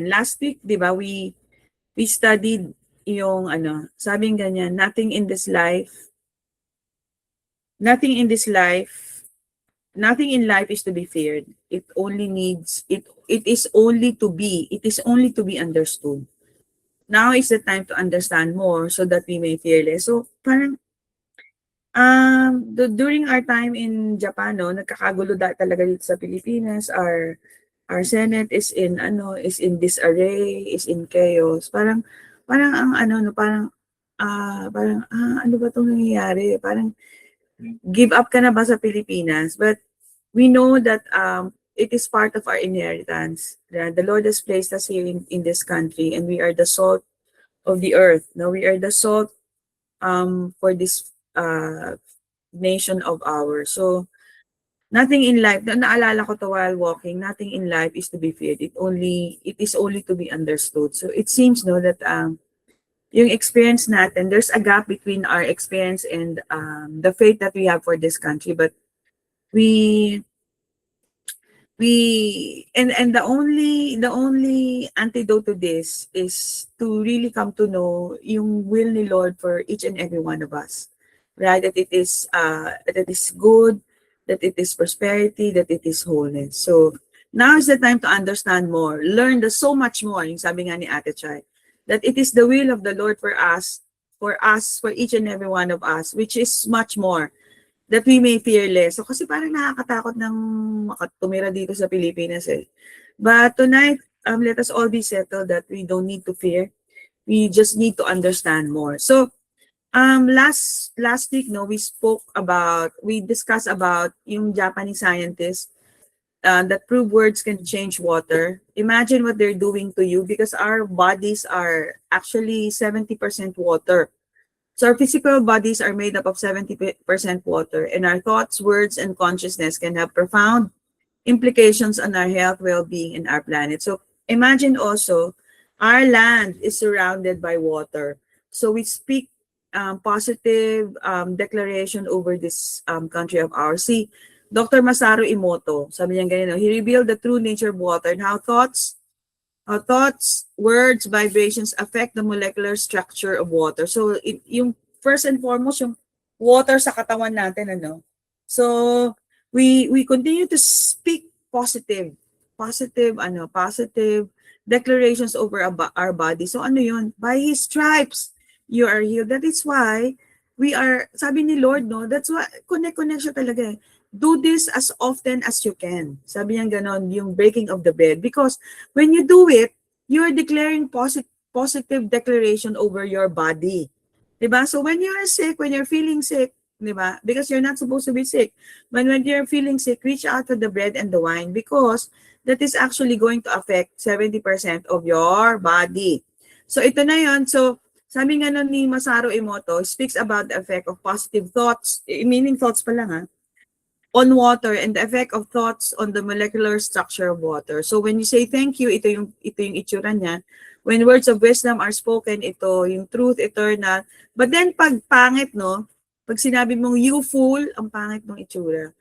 natin. Last week, di ba, we studied yung sabing ganyan, nothing in life is to be feared. It is only to be understood. Now is the time to understand more so that we may fear less. So parang during our time in Japan, no, nagkakagulo talaga dito sa Pilipinas. Our Senate is in disarray, is in chaos. Parang ang ano ba 'tong nangyayari? Parang give up ka na ba sa Pilipinas? But we know that it is part of our inheritance. The Lord has placed us here in this country, and we are the salt of the earth. No, we are the salt for this nation of ours. So nothing in life, naalala ko to while walking, nothing in life is to be feared. It is only to be understood. So it seems no that yung experience natin, there's a gap between our experience and the faith that we have for this country. But we and the only antidote to this is to really come to know yung will ni Lord for each and every one of us, right? That it is good, that it is prosperity, that it is wholeness. So now is the time to understand more, learn so much more. Yung sabi nga ni Ate Chay, that it is the will of the Lord for each and every one of us, which is much more, that we may fear less. So kasi parang nakakatakot ng tumira dito sa Pilipinas eh. But tonight, let us all be settled that we don't need to fear. We just need to understand more. So last week, no, we discussed about yung Japanese scientists that prove words can change water. Imagine what they're doing to you, because our bodies are actually 70% water. So our physical bodies are made up of 70% water, and our thoughts, words, and consciousness can have profound implications on our health, well-being, and our planet. So imagine also, our land is surrounded by water. So we speak positive declaration over this country of ours. See, Dr. Masaru Emoto, sabi niya ganyan, he revealed the true nature of water and how thoughts, words, vibrations affect the molecular structure of water. So, yung first and foremost, yung water sa katawan natin, So, we continue to speak positive declarations over our body. So, yun? By His stripes, you are healed. That is why sabi ni Lord, no? That's why, connect siya talaga eh. Do this as often as you can. Sabi niya ganon, yung breaking of the bread. Because when you do it, you are declaring positive declaration over your body. Diba? So when you are sick, when you're feeling sick, diba? Because you're not supposed to be sick. But when you're feeling sick, reach out for the bread and the wine, because that is actually going to affect 70% of your body. So ito na yun. So sabi nga nun ni Masaru Emoto, speaks about the effect of positive thoughts, meaning thoughts pa lang on water, and the effect of thoughts on the molecular structure of water. So when you say thank you, ito yung itsura niya. When words of wisdom are spoken, ito yung truth eternal. But then pag pangit, no? Pag sinabi mong you fool, ang pangit ng itsura.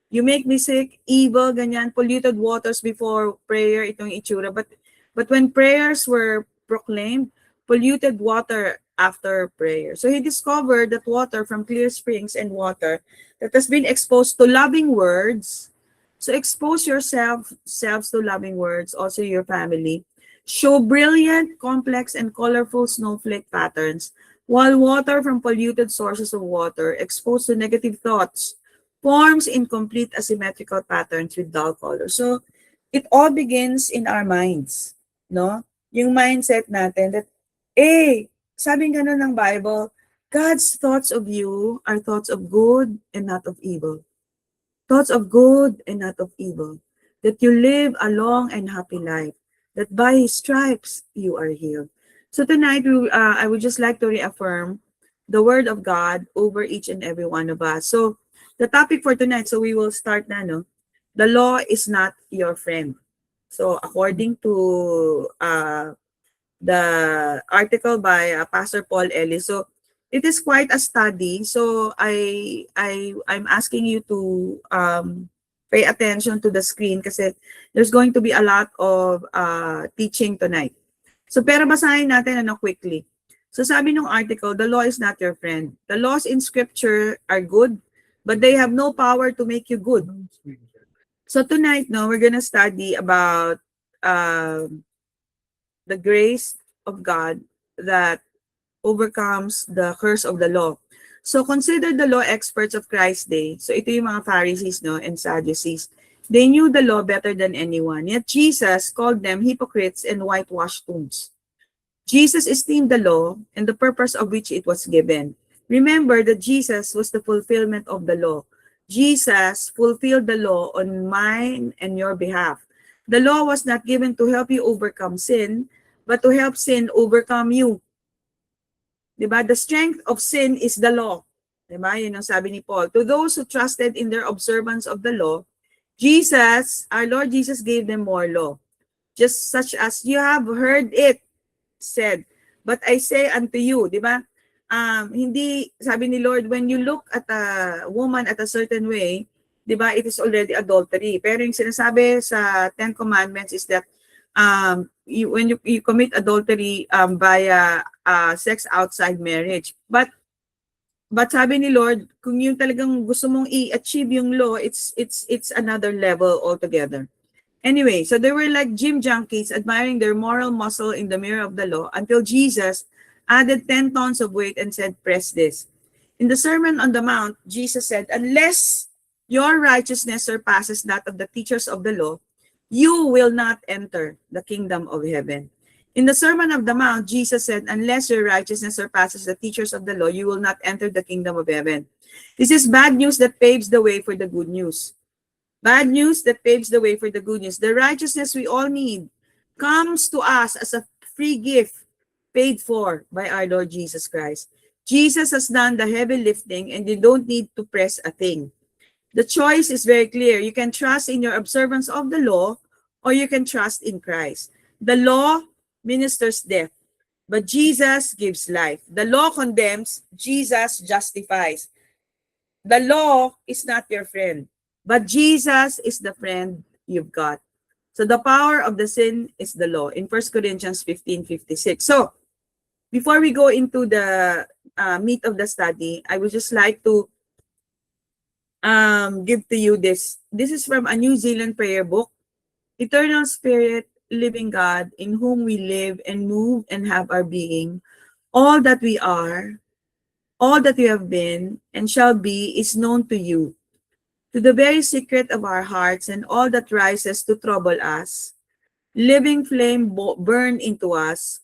You make me sick, evil, ganyan, polluted waters before prayer, itong itsura. But when prayers were proclaimed, polluted water after prayer. So he discovered that water from clear springs and water that has been exposed to loving words. So expose yourselves to loving words, also your family. Show brilliant, complex, and colorful snowflake patterns, while water from polluted sources of water exposed to negative thoughts forms incomplete asymmetrical patterns with dull colors. So it all begins in our minds, no? Yung mindset natin that, sabi nga ng Bible, God's thoughts of you are thoughts of good and not of evil. Thoughts of good and not of evil. That you live a long and happy life. That by His stripes you are healed. So tonight, I would just like to reaffirm the word of God over each and every one of us. So the topic for tonight, so we will start na, no? The law is not your friend. So according to the article by Pastor Paul Ellis. So it is quite a study. So I'm asking you to pay attention to the screen kasi there's going to be a lot of teaching tonight. So pero basahin natin quickly. So sabi ng article, the law is not your friend. The laws in scripture are good, but they have no power to make you good. So tonight, we're gonna study about the grace of God that overcomes the curse of the law. So consider the law experts of Christ's day. So ito yung mga Pharisees and Sadducees. They knew the law better than anyone. Yet Jesus called them hypocrites and whitewashed tombs. Jesus esteemed the law and the purpose of which it was given. Remember that Jesus was the fulfillment of the law. Jesus fulfilled the law on mine and your behalf. The law was not given to help you overcome sin, but to help sin overcome you. Diba? The strength of sin is the law. Diba? Yun ang sabi ni Paul. To those who trusted in their observance of the law, Jesus, our Lord Jesus, gave them more law. Just such as you have heard it said, but I say unto you, diba? Hindi, sabi ni Lord, when you look at a woman at a certain way, diba, it is already adultery. Pero yung sinasabi sa Ten Commandments is that when you commit adultery via sex outside marriage. But sabi ni Lord, kung yung talagang gusto mong i-achieve yung law, it's another level altogether. Anyway, so they were like gym junkies admiring their moral muscle in the mirror of the law until Jesus added 10 tons of weight and said, press this. In the Sermon on the Mount, Jesus said, unless your righteousness surpasses that of the teachers of the law, you will not enter the kingdom of heaven. In the Sermon of the Mount, Jesus said, unless your righteousness surpasses the teachers of the law, you will not enter the kingdom of heaven. This is bad news that paves the way for the good news. Bad news that paves the way for the good news. The righteousness we all need comes to us as a free gift paid for by our Lord Jesus Christ. Jesus has done the heavy lifting and you don't need to press a thing. The choice is very clear. You can trust in your observance of the law or you can trust in Christ. The law ministers death, but Jesus gives life. The law condemns, Jesus justifies. The law is not your friend, but Jesus is the friend you've got. So the power of the sin is the law in 1 Corinthians 15:56. So before we go into the meat of the study, I would just like to give to you this. This is from a New Zealand prayer book. Eternal Spirit, living God, in whom we live and move and have our being, all that we are, all that we have been and shall be is known to you. To the very secret of our hearts and all that rises to trouble us, living flame burn into us,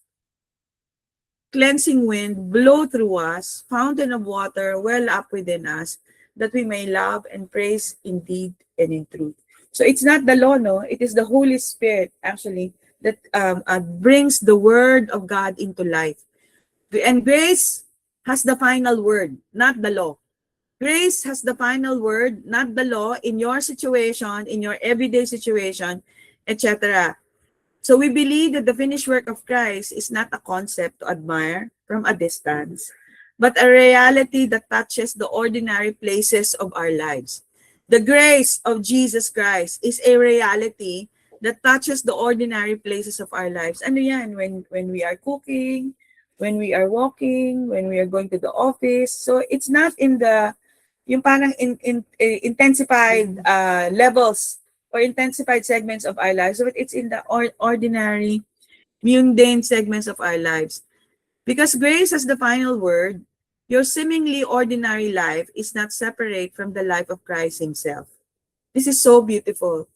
cleansing wind blow through us, fountain of water well up within us, that we may love and praise in deed and in truth. So it's not the law, no? It is the Holy Spirit, actually, that brings the word of God into life. And grace has the final word, not the law. Grace has the final word, not the law, in your situation, in your everyday situation, etc. So we believe that the finished work of Christ is not a concept to admire from a distance, but a reality that touches the ordinary places of our lives. The grace of Jesus Christ is a reality that touches the ordinary places of our lives. Ano yan? When we are cooking, when we are walking, when we are going to the office. So it's not in the yung parang intensified levels or intensified segments of our lives, but it's in the ordinary, mundane segments of our lives. Because grace has the final word, your seemingly ordinary life is not separate from the life of Christ himself. This is so beautiful.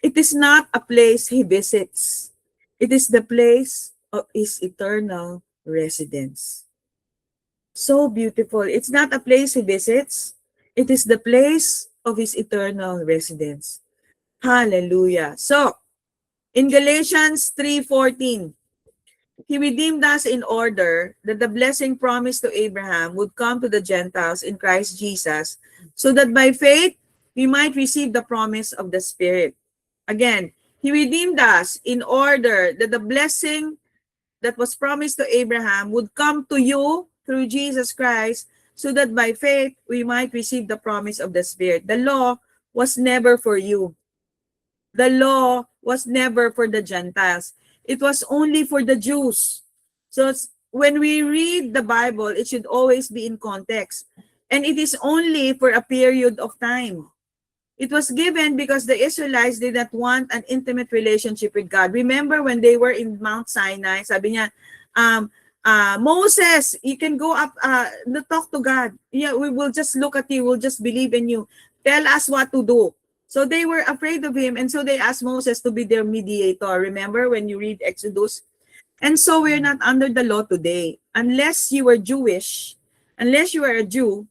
It is not a place he visits. It is the place of his eternal residence. So beautiful. It's not a place he visits. It is the place of his eternal residence. Hallelujah. So, in Galatians 3:14, he redeemed us in order that the blessing promised to Abraham would come to the Gentiles in Christ Jesus, so that by faith we might receive the promise of the Spirit. Again, he redeemed us in order that the blessing that was promised to Abraham would come to you through Jesus Christ, so that by faith we might receive the promise of the Spirit. The law was never for you. The law was never for the Gentiles. It was only for the Jews. So when we read the Bible, it should always be in context. And it is only for a period of time. It was given because the Israelites did not want an intimate relationship with God. Remember when they were in Mount Sinai, sabi niya, Moses, you can go up, talk to God. Yeah, we will just look at you. We'll just believe in you. Tell us what to do. So they were afraid of him, and so they asked Moses to be their mediator. Remember when you read Exodus? And so we're not under the law today. Unless you were Jewish, unless you were a Jew,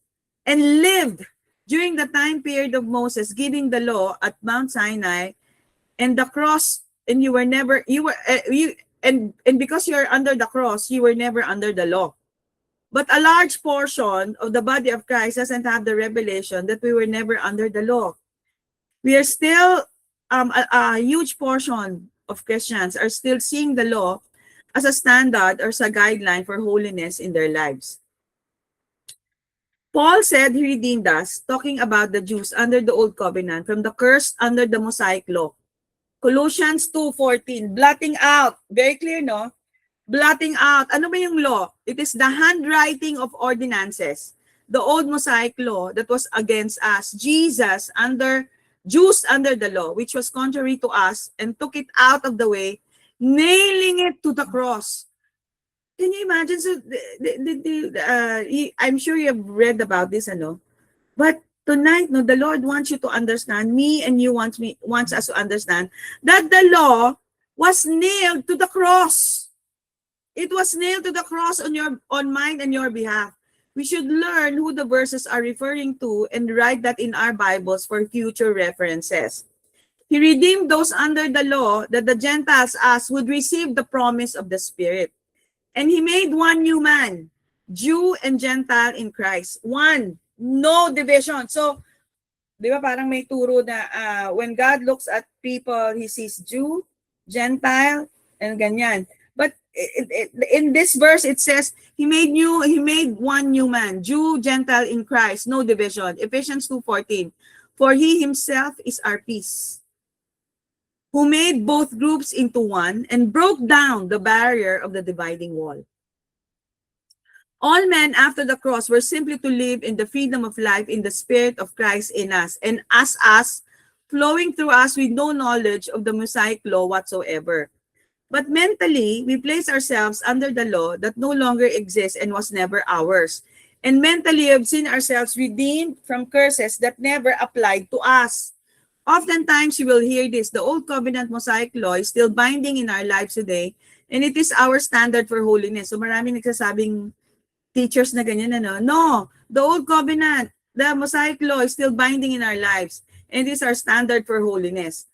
and lived during the time period of Moses giving the law at Mount Sinai, and the cross, and you were never, you were, you, and because you're under the cross, you were never under the law. But a large portion of the body of Christ doesn't have the revelation that we were never under the law. We are still, a huge portion of Christians are still seeing the law as a standard or as a guideline for holiness in their lives. Paul said he redeemed us, talking about the Jews under the Old Covenant, from the curse under the Mosaic Law. Colossians 2:14, blotting out. Very clear, no? Blotting out. Ano ba yung law? It is the handwriting of ordinances. The old Mosaic law that was against us. Jews under the law, which was contrary to us, and took it out of the way, nailing it to the cross. Can you imagine? So, I'm sure you've read about this, ano? But tonight, no, the Lord wants you to understand, me and you wants us to understand that the law was nailed to the cross. It was nailed to the cross on mine and your behalf. We should learn who the verses are referring to and write that in our Bibles for future references. He redeemed those under the law that the Gentiles as would receive the promise of the Spirit. And he made one new man, Jew and Gentile in Christ. One, no division. So, di ba parang may turo na when God looks at people, he sees Jew, Gentile, and ganyan. But in this verse, it says, he made one new man, Jew, Gentile in Christ, no division. Ephesians 2:14. For he himself is our peace, who made both groups into one and broke down the barrier of the dividing wall. All men after the cross were simply to live in the freedom of life in the Spirit of Christ in us, and as us, flowing through us with no knowledge of the Mosaic law whatsoever. But mentally, we place ourselves under the law that no longer exists and was never ours. And mentally, we have seen ourselves redeemed from curses that never applied to us. Oftentimes, you will hear this, the Old Covenant Mosaic Law is still binding in our lives today, and it is our standard for holiness. So maraming nagsasabing teachers na ganyan, ano? No, the Old Covenant, the Mosaic Law is still binding in our lives, and it is our standard for holiness.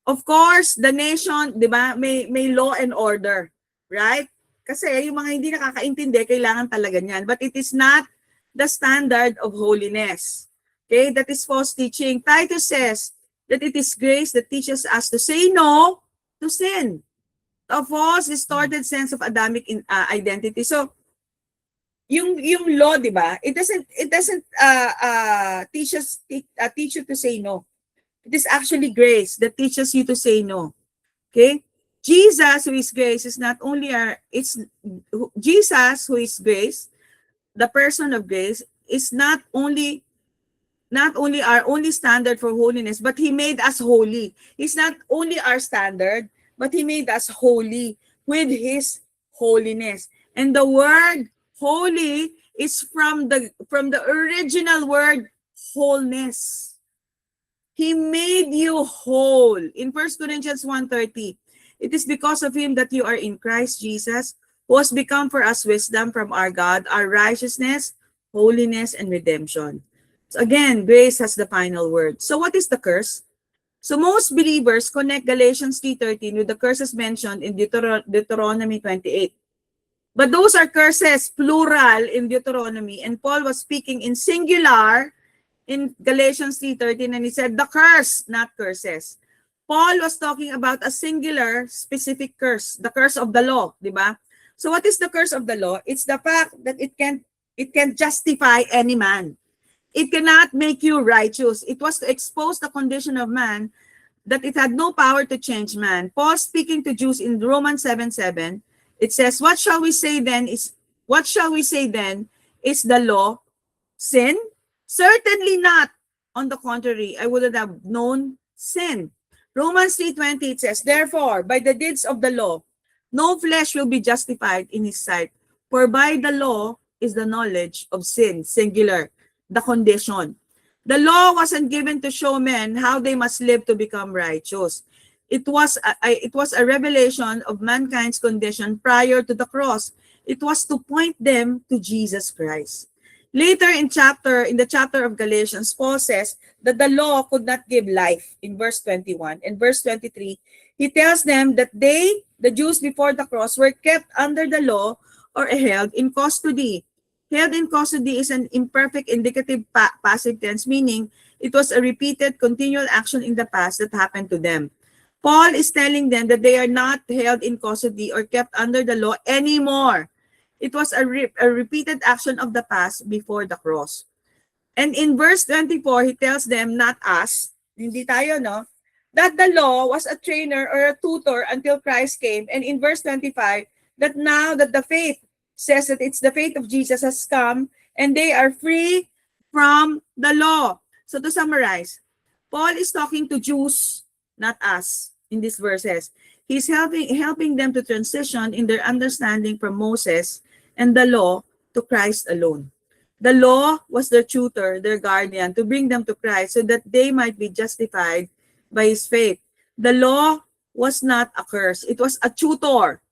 Of course, the nation, di ba, may law and order, right? Kasi yung mga hindi nakakaintindi, kailangan talaga niyan. But it is not the standard of holiness. Okay, that is false teaching. Titus says that it is grace that teaches us to say no to sin. A false, distorted sense of Adamic identity. So, yung law, di ba, it doesn't teach you to say no. It is actually grace that teaches you to say no. Okay? Jesus, who is grace, is not only Jesus, who is grace, the person of grace, is not only our only standard for holiness, but he made us holy. He's not only our standard, but he made us holy with his holiness. And the word holy is from the original word wholeness. He made you whole. In 1 Corinthians 1:30, it is because of him that you are in Christ Jesus, who has become for us wisdom from our God, our righteousness, holiness, and redemption. So again, grace has the final word. So what is the curse? So most believers connect Galatians 3:13 with the curses mentioned in Deuteronomy 28. But those are curses, plural, in Deuteronomy, and Paul was speaking in singular in Galatians 3:13, and he said, the curse, not curses. Paul was talking about a singular, specific curse, the curse of the law, di ba? So what is the curse of the law? It's the fact that it can justify any man. It cannot make you righteous. It was to expose the condition of man, that it had no power to change man. Paul speaking to Jews in Romans 7:7, it says, what shall we say then? Is the law sin? Certainly not. On the contrary, I would have known sin. Romans 3:20, it says, therefore, by the deeds of the law, no flesh will be justified in his sight. For by the law is the knowledge of sin, singular, the condition. The law wasn't given to show men how they must live to become righteous. It was a revelation of mankind's condition prior to the cross. It was to point them to Jesus Christ. Later in the chapter of Galatians, Paul says that the law could not give life in verse 21. In verse 23, he tells them that they, the Jews before the cross, were kept under the law or held in custody. Held in custody is an imperfect indicative passive tense, meaning it was a repeated continual action in the past that happened to them. Paul is telling them that they are not held in custody or kept under the law anymore. It was a repeated action of the past before the cross. And in verse 24, he tells them, not us, hindi tayo, no? That the law was a trainer or a tutor until Christ came. And in verse 25, that now that the faith says that it's the faith of Jesus has come and they are free from the law. So to summarize, Paul is talking to Jews, not us, in these verses. He's helping them to transition in their understanding from Moses and the law to Christ alone. The law was their tutor, their guardian, to bring them to Christ so that they might be justified by his faith. The law was not a curse. It was a tutor.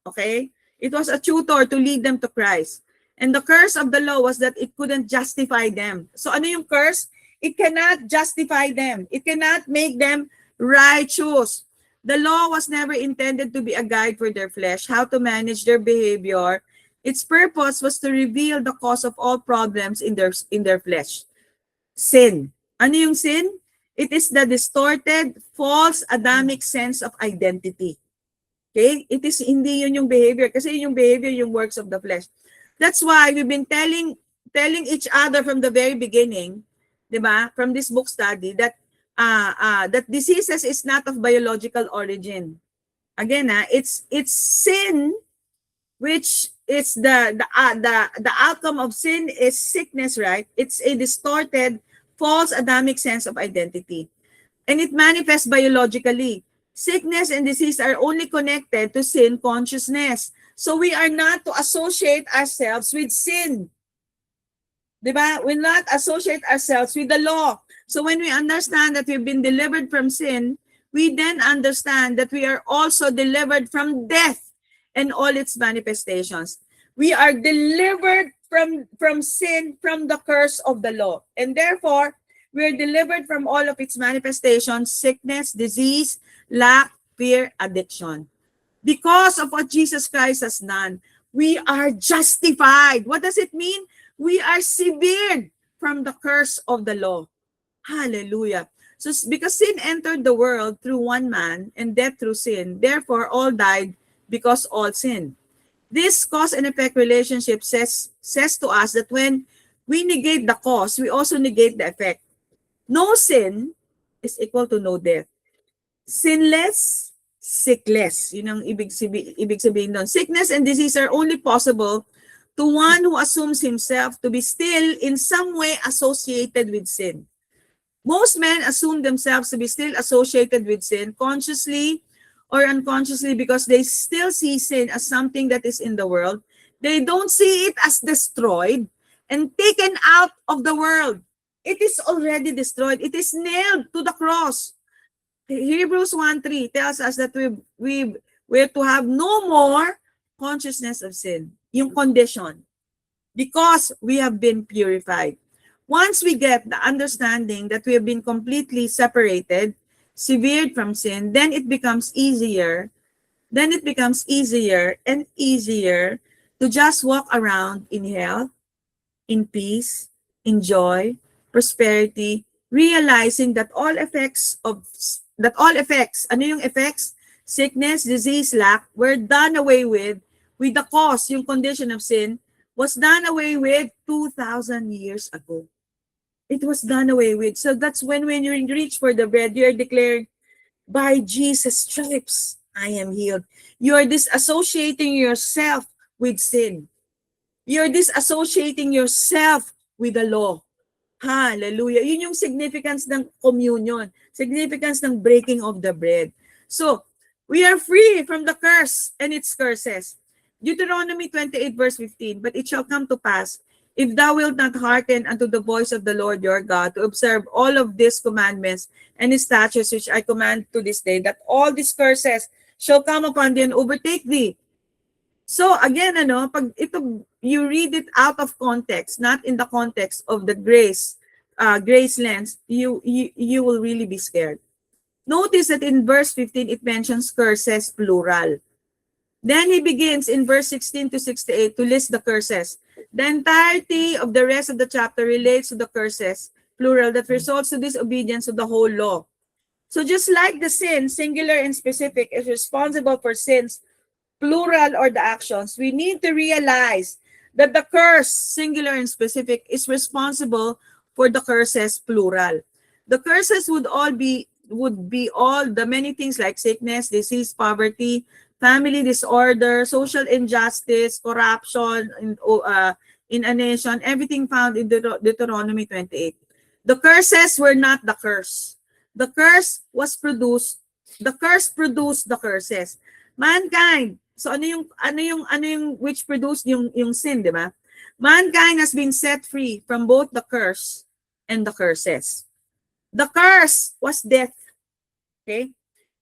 Okay? It was a tutor to lead them to Christ. And the curse of the law was that it couldn't justify them. So ano yung curse? It cannot justify them. It cannot make them righteous. The law was never intended to be a guide for their flesh, how to manage their behavior. Its purpose was to reveal the cause of all problems in their flesh. Sin. Ano yung sin? It is the distorted, false Adamic sense of identity. Okay? It is hindi yun yung behavior. Kasi yung behavior, yung works of the flesh. That's why we've been telling each other from the very beginning, diba? From this book study, that that diseases is not of biological origin. Again, it's sin, which is the outcome of sin is sickness, right? It's a distorted, false Adamic sense of identity. And it manifests biologically. Sickness and disease are only connected to sin consciousness. So we are not to associate ourselves with sin. Diba? We not associate ourselves with the law. So when we understand that we've been delivered from sin, we then understand that we are also delivered from death and all its manifestations. We are delivered from sin, from the curse of the law. And therefore, we are delivered from all of its manifestations, sickness, disease, lack, fear, addiction. Because of what Jesus Christ has done, we are justified. What does it mean? We are severed from the curse of the law. Hallelujah. So because sin entered the world through one man and death through sin, therefore all died because all sinned. This cause and effect relationship says to us that when we negate the cause, we also negate the effect. No sin is equal to no death. Sinless, sickless. Yun ang ibig sabihin doon. Sickness and disease are only possible to one who assumes himself to be still in some way associated with sin. Most men assume themselves to be still associated with sin, consciously or unconsciously, because they still see sin as something that is in the world. They don't see it as destroyed and taken out of the world. It is already destroyed. It is nailed to the cross. Hebrews 1:3 tells us that we're to have no more consciousness of sin, yung condition, because we have been purified. Once we get the understanding that we have been completely separated, severed from sin, then it becomes easier and easier to just walk around in health, in peace, in joy, prosperity, realizing that all effects, ano yung effects? Sickness, disease, lack, were done away with the cause, yung condition of sin, was done away with 2,000 years ago. It was done away with. So that's when you reach for the bread, you are declaring, by Jesus' stripes, I am healed. You are disassociating yourself with sin. You're disassociating yourself with the law. Hallelujah. Yun yung significance ng communion. Significance ng breaking of the bread. So, we are free from the curse and its curses. Deuteronomy 28 verse 15, but it shall come to pass, if thou wilt not hearken unto the voice of the Lord your God, to observe all of these commandments and his statutes which I command to this day, that all these curses shall come upon thee and overtake thee. So again, pag ito, you read it out of context, not in the context of the grace lens, you will really be scared. Notice that in verse 15, it mentions curses plural. Then he begins in verse 16 to 68 to list the curses. The entirety of the rest of the chapter relates to the curses, plural, that results to disobedience of the whole law. So just like the sin, singular and specific, is responsible for sins, plural, or the actions, we need to realize that the curse, singular and specific, is responsible for the curses, plural. The curses would be all the many things like sickness, disease, poverty, family disorder, social injustice, corruption in a nation, everything found in Deuteronomy 28. The curses were not the curse. The curse produced the curses. Mankind. So ano yung which produced yung sin, di ba? Mankind has been set free from both the curse and the curses. The curse was death. Okay?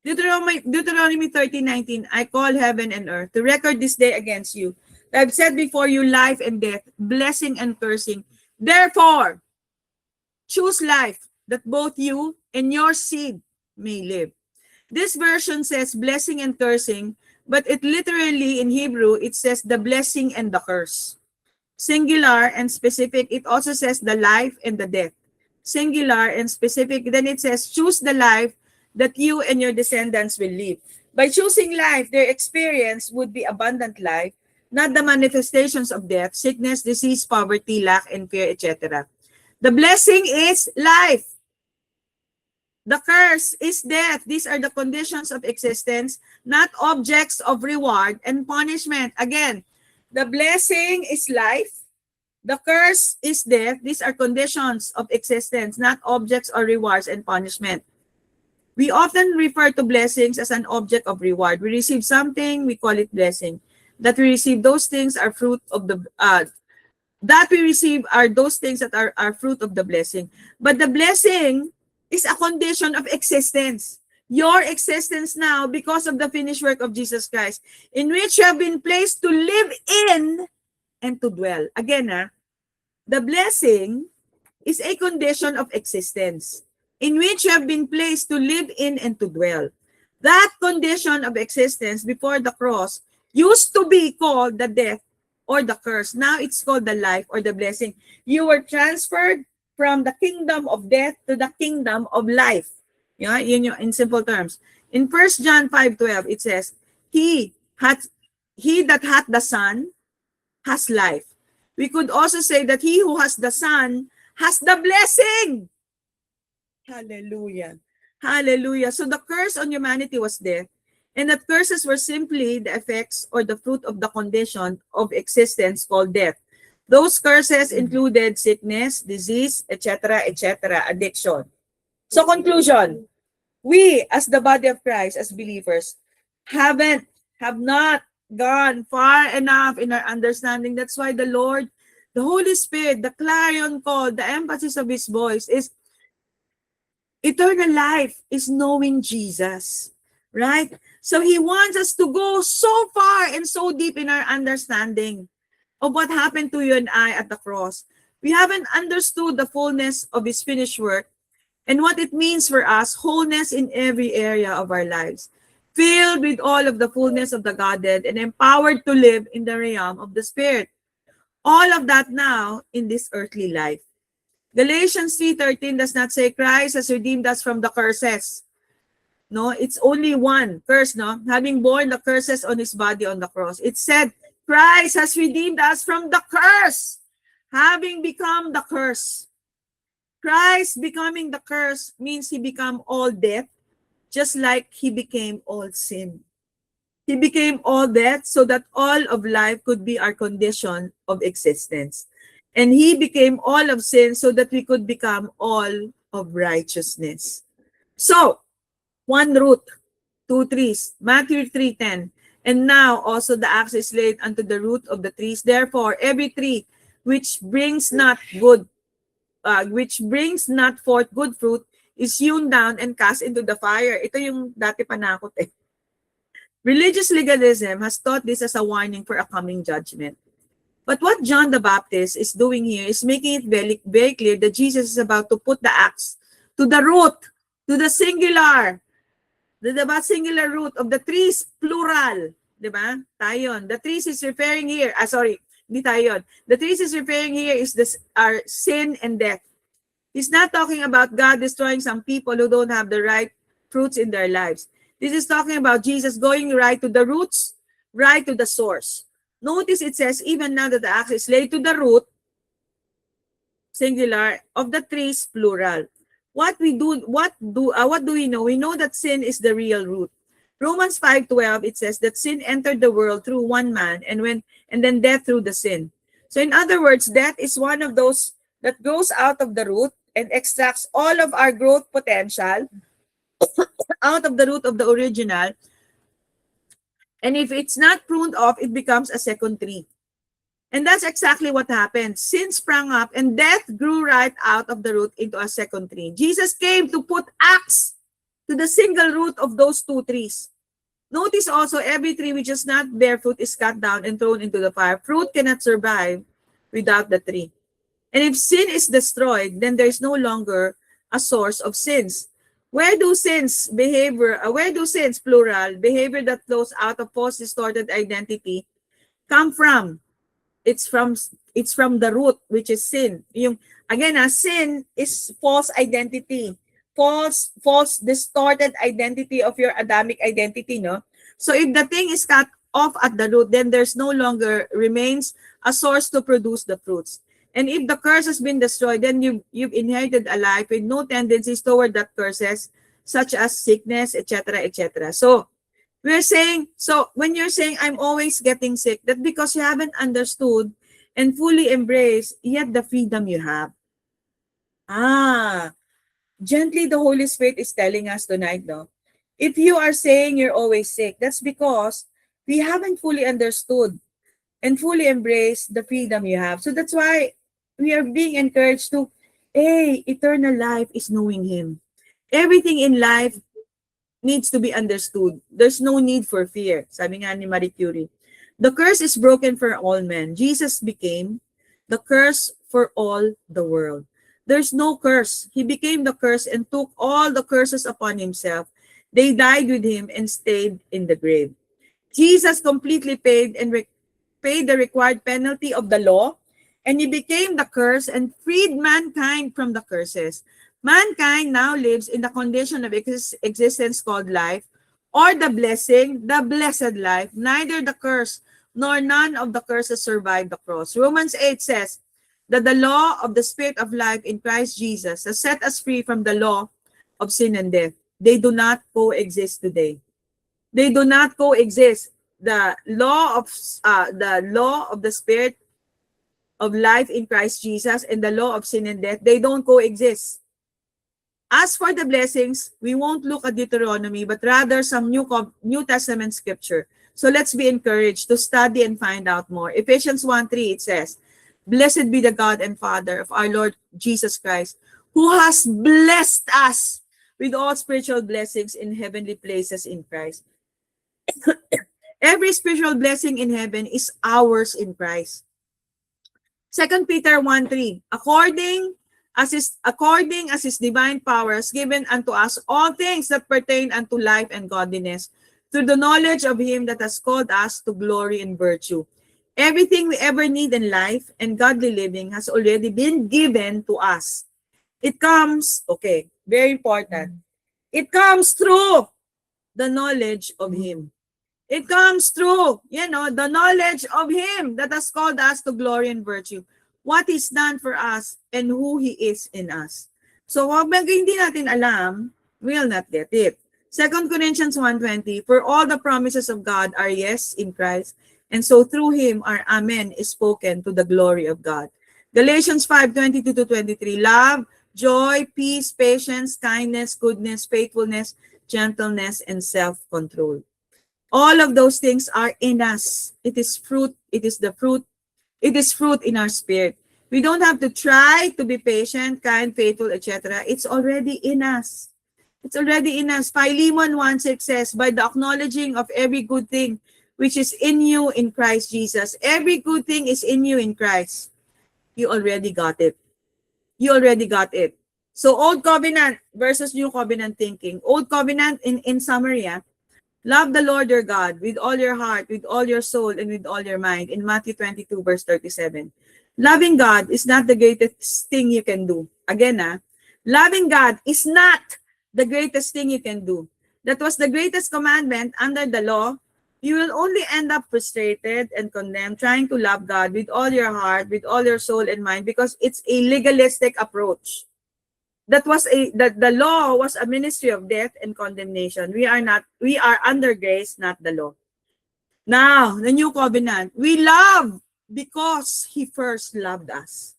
Deuteronomy 30:19, I call heaven and earth to record this day against you. I've set before you life and death, blessing and cursing. Therefore, choose life, that both you and your seed may live. This version says blessing and cursing, but it literally in Hebrew, it says the blessing and the curse. Singular and specific, it also says the life and the death. Singular and specific, then it says choose the life that you and your descendants will live. By choosing life, their experience would be abundant life, not the manifestations of death, sickness, disease, poverty, lack, and fear, etc. The blessing is life. The curse is death. These are the conditions of existence, not objects of reward and punishment. Again, the blessing is life. The curse is death. These are conditions of existence, not objects or rewards and punishment. We often refer to blessings as an object of reward. We receive something, we call it blessing. That we receive those things are fruit of the that we receive are those things that are fruit of the blessing. But the blessing is a condition of existence. Your existence now because of the finished work of Jesus Christ, in which you have been placed to live in and to dwell. Again, the blessing is a condition of existence in which you have been placed to live in and to dwell. That condition of existence before the cross used to be called the death or the curse. Now it's called the life or the blessing. You were transferred from the kingdom of death to the kingdom of life. Yeah, in simple terms. In 1 John 5:12, it says, He that hath the Son has life. We could also say that he who has the Son has the blessing. Hallelujah. Hallelujah. So the curse on humanity was death, and that curses were simply the effects or the fruit of the condition of existence called death. Those curses included sickness, disease, etc., addiction. So conclusion, we as the body of Christ, as believers, have not gone far enough in our understanding. That's why the Lord, the Holy Spirit, the clarion call, the emphasis of his voice is eternal life is knowing Jesus, right? So he wants us to go so far and so deep in our understanding of what happened to you and I at the cross. We haven't understood the fullness of his finished work and what it means for us, wholeness in every area of our lives, filled with all of the fullness of the Godhead and empowered to live in the realm of the Spirit. All of that now in this earthly life. Galatians 3:13 does not say Christ has redeemed us from the curses. No, it's only one curse, no? Having borne the curses on his body on the cross. It said Christ has redeemed us from the curse, having become the curse. Christ becoming the curse means he became all death, just like he became all sin. He became all death so that all of life could be our condition of existence. And he became all of sin so that we could become all of righteousness. So, one root, two trees. Matthew 3:10. And now also the axe is laid unto the root of the trees. Therefore, every tree which brings not forth good fruit is hewn down and cast into the fire. Ito yung dati panakot eh. Religious legalism has taught this as a warning for a coming judgment. But what John the Baptist is doing here is making it very, very clear that Jesus is about to put the axe to the root, to the singular, the singular root of the trees, plural. Diba? Tayo yun. The trees is referring here, hindi tayo yun. The trees is referring here is our sin and death. He's not talking about God destroying some people who don't have the right fruits in their lives. This is talking about Jesus going right to the roots, right to the source. Notice it says, even now that the axe is laid to the root, singular, of the trees, plural. What do we know? We know that sin is the real root. Romans 5:12, it says that sin entered the world through one man, and then death through the sin. So in other words, death is one of those that grows out of the root and extracts all of our growth potential out of the root of the original. And if it's not pruned off, it becomes a second tree. And that's exactly what happened. Sin sprang up and death grew right out of the root into a second tree. Jesus came to put axe to the single root of those two trees. Notice also, every tree which does not bear fruit is cut down and thrown into the fire. Fruit cannot survive without the tree. And if sin is destroyed, then there is no longer a source of sins. Where do sins, plural, behavior that flows out of false distorted identity come from? It's from the root, which is sin. Sin is false identity. False distorted identity of your Adamic identity, no? So if the thing is cut off at the root, then there's no longer remains a source to produce the fruits. And if the curse has been destroyed, then you've inherited a life with no tendencies toward that curses, such as sickness, etc., etc. So we're saying, so when you're saying I'm always getting sick, that's because you haven't understood and fully embraced yet the freedom you have. Gently the Holy Spirit is telling us tonight, no? If you are saying you're always sick, that's because we haven't fully understood and fully embraced the freedom you have. So that's why we are being encouraged to, eternal life is knowing Him. Everything in life needs to be understood. There's no need for fear. Sabi nga ni Marie Curie. The curse is broken for all men. Jesus became the curse for all the world. There's no curse. He became the curse and took all the curses upon himself. They died with him and stayed in the grave. Jesus completely paid the required penalty of the law, and he became the curse and freed mankind from the curses. Mankind now lives in the condition of existence called life, or the blessing, the blessed life. Neither the curse nor none of the curses survive the cross. Romans 8 says that the law of the Spirit of life in Christ Jesus has set us free from the law of sin and death. They do not coexist today. They do not coexist. The law of the Spirit of life in Christ Jesus and the law of sin and death, they don't coexist. As for the blessings, we won't look at Deuteronomy, but rather some New Testament scripture. So let's be encouraged to study and find out more. Ephesians 1:3, it says, "Blessed be the God and Father of our Lord Jesus Christ, who has blessed us with all spiritual blessings in heavenly places in Christ." Every spiritual blessing in heaven is ours in Christ. 2 Peter 1:3, according as his divine power has given unto us all things that pertain unto life and godliness, through the knowledge of him that has called us to glory and virtue. Everything we ever need in life and godly living has already been given to us. It comes, very important. It comes through the knowledge of him. It comes through, the knowledge of him that has called us to glory and virtue. What he's done for us and who he is in us. So, kapag hindi natin alam, we'll not get it. 2 Corinthians 1:20, for all the promises of God are yes in Christ, and so through him our amen is spoken to the glory of God. Galatians 5:22-23, love, joy, peace, patience, kindness, goodness, faithfulness, gentleness, and self-control. All of those things are in us. It is fruit. It is the fruit. It is fruit in our spirit. We don't have to try to be patient, kind, faithful, etc. It's already in us. It's already in us. Philemon 1:6 says, by the acknowledging of every good thing which is in you in Christ Jesus. Every good thing is in you in Christ. You already got it. You already got it. So Old Covenant versus New Covenant thinking. Old Covenant in summary, love the Lord your God with all your heart, with all your soul, and with all your mind. In Matthew 22, verse 37. Loving God is not the greatest thing you can do. Again, loving God is not the greatest thing you can do. That was the greatest commandment under the law. You will only end up frustrated and condemned trying to love God with all your heart, with all your soul and mind, because it's a legalistic approach. The law was a ministry of death and condemnation. We are under grace, not the law. Now, the new covenant, we love because he first loved us.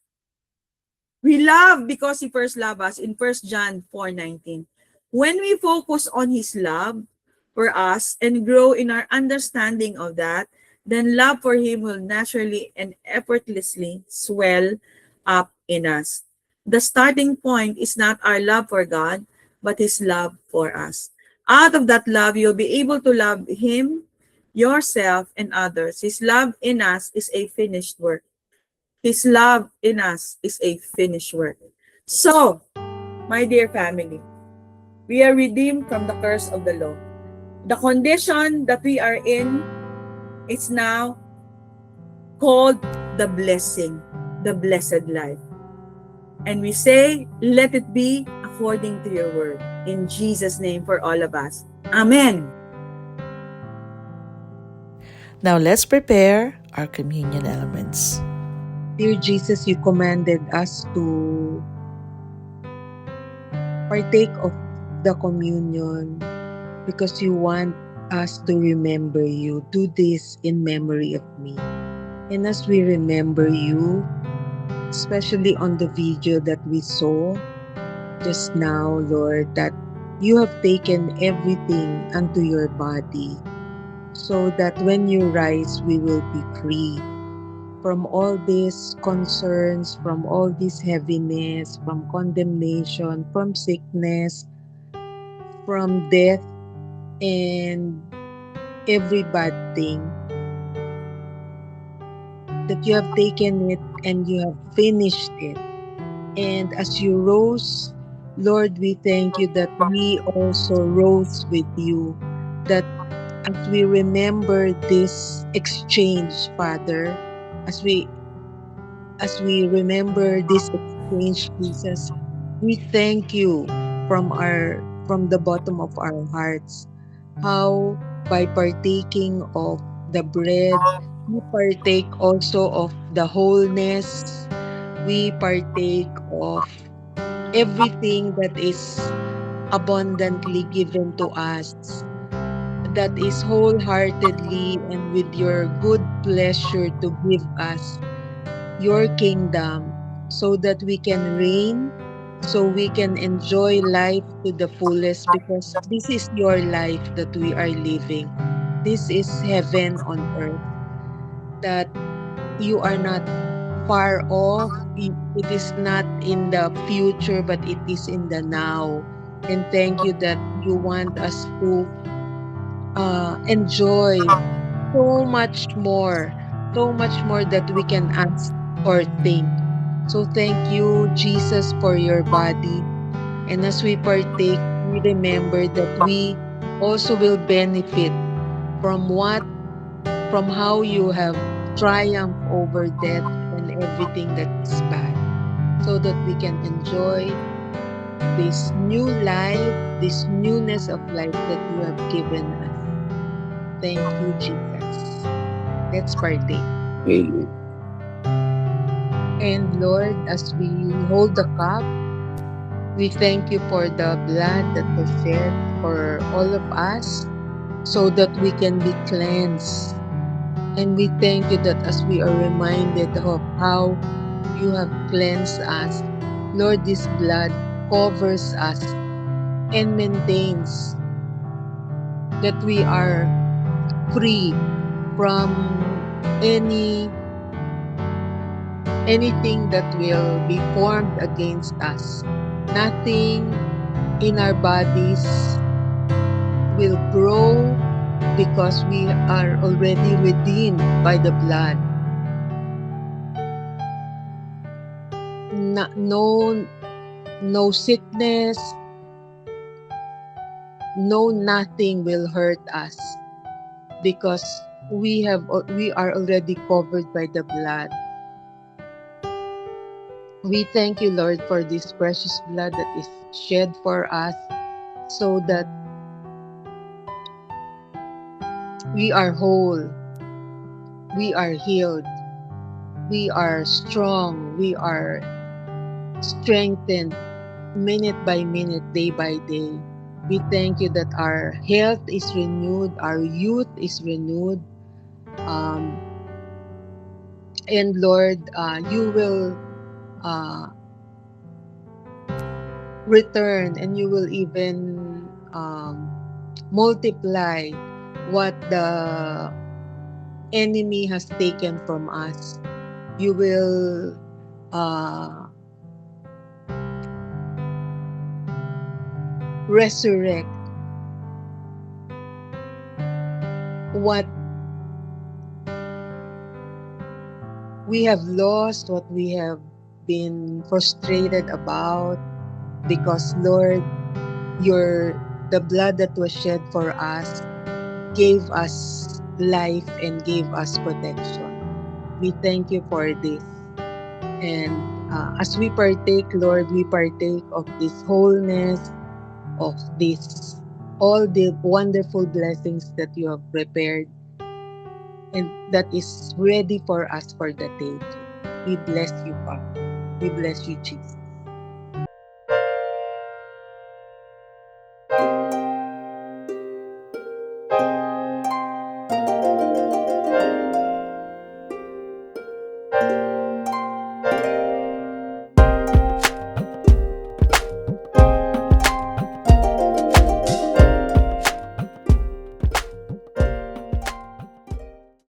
We love because he first loved us in 1 John 4:19. When we focus on his love for us and grow in our understanding of that, then love for him will naturally and effortlessly swell up in us. The starting point is not our love for God, but his love for us. Out of that love, you'll be able to love him, yourself, and others. His love in us is a finished work. His love in us is a finished work. So, my dear family, we are redeemed from the curse of the law. The condition that we are in is now called the blessing, the blessed life. And we say, let it be according to your word. In Jesus' name for all of us. Amen. Now let's prepare our communion elements. Dear Jesus, you commanded us to partake of the communion because you want us to remember you. Do this in memory of me. And as we remember you, especially on the video that we saw just now, Lord, that you have taken everything unto your body so that when you rise, we will be free from all these concerns, from all this heaviness, from condemnation, from sickness, from death, and every bad thing, that you have taken it and you have finished it. And as you rose, Lord, we thank you that we also rose with you, that as we remember this exchange, Father, as we remember this exchange, Jesus, we thank you from the bottom of our hearts, how by partaking of the bread, we partake also of the wholeness, we partake of everything that is abundantly given to us, that is wholeheartedly and with your good pleasure to give us your kingdom so that we can reign, so we can enjoy life to the fullest because this is your life that we are living. This is heaven on earth, that you are not far off. It is not in the future, but it is in the now. And thank you that you want us to enjoy so much more that we can ask or think. So thank you, Jesus, for your body. And as we partake, we remember that we also will benefit from from how you have triumphed over death and everything that is bad, so that we can enjoy this new life, this newness of life that you have given us. Thank you, Jesus. Let's partake. And Lord, as we hold the cup, We thank you for the blood that was shed for all of us so that we can be cleansed. And we thank you that as we are reminded of how you have cleansed us, Lord, this blood covers us and maintains that we are free from anything that will be formed against us. Nothing in our bodies will grow because we are already redeemed by the blood. No sickness, no nothing will hurt us because we are already covered by the blood. We thank you, Lord, for this precious blood that is shed for us so that we are whole, we are healed, we are strong, we are strengthened minute by minute, day by day. We thank you that our health is renewed, our youth is renewed. Um, and Lord, you will uh, return and you will even multiply what the enemy has taken from us. You will resurrect what we have lost, what we have been frustrated about, because Lord, the blood that was shed for us gave us life and gave us protection. We thank you for this. And as we partake, Lord, we partake of this wholeness, of this, all the wonderful blessings that you have prepared and that is ready for us for the taking. We bless you, Father. We bless you, Jesus.